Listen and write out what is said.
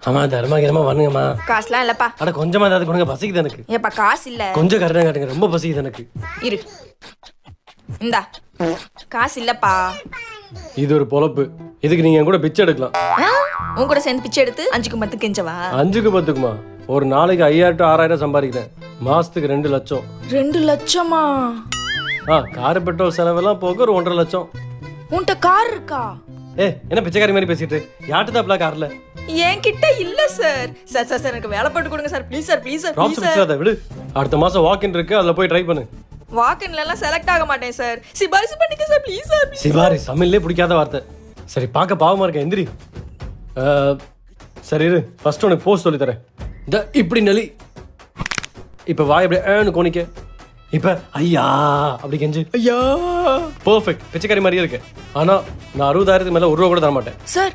ஆமா தர்மாகிரமா பண்ணுங்கம்மா. காசுலாம் இல்லப்பா. அட கொஞ்சமா ஏதாவது கொடுங்க, பசிக்குது எனக்கு. ஏப்பா காசு இல்ல. கொஞ்சம் கரெக்டாக காட்டுங்க, ரொம்ப பசிக்குது எனக்கு. இரு இந்தா காசு இல்லப்பா. இது ஒரு பொழப்பு. இதுக்கு நீங்க என் கூட பிச்சை எடுக்கலாம். உன் கூட சேர்ந்து பிச்சை எடுத்து 5க்கு 10 கெஞ்சவா? 5க்கு 10க்குமா? ஒரு நாளைக்கு 5000 to 6000 சம்பாதிக்கிறேன். மாசத்துக்கு 2 லட்சம். 2 லட்சமா? கார் பெட்ரோல் செலவெல்லாம் போக ஒரு 1.5 லட்சம். உன்கிட்ட கார் இருக்கா? என்ன பிச்சைக்காரி மாதிரி பேசிட்டு யார்ட்டு தான் கார்ல? என்கிட்ட இல்ல சார். சார் சார் சார் எனக்கு வேலை போட்டு கொடுங்க sir, please sir, please sir, please sir. அதை விடு. அடுத்த மாசம் வாக்கின் இருக்கு, அதுல போய் ட்ரை பண்ணு. வாக்கின்ல எல்லாம் செலக்ட் ஆக மாட்டேன் சார். சிபாரிசு பண்ணிக்க சார், ப்ளீஸ் சார். சிபாரி சமையல்லே பிடிக்காத வார்த்தை. சரி பார்க்க பாவமா இருக்க, எந்திரி. சரி இரு, ஃபர்ஸ்ட் உனக்கு போஸ்ட் சொல்லி தரேன். இந்த இப்படி நெலி, இப்ப வாய் அப்படியே ஏன்னு கோணிக்க, இப்ப ஐயா அப்படி கெஞ்சு, ஐயா. பெர்ஃபெக்ட், பிச்சைக்காரி மாதிரியே இருக்கு. ஆனா நான் 60,000 மேல 1 ரூபா கூட தர மாட்டேன் சார்.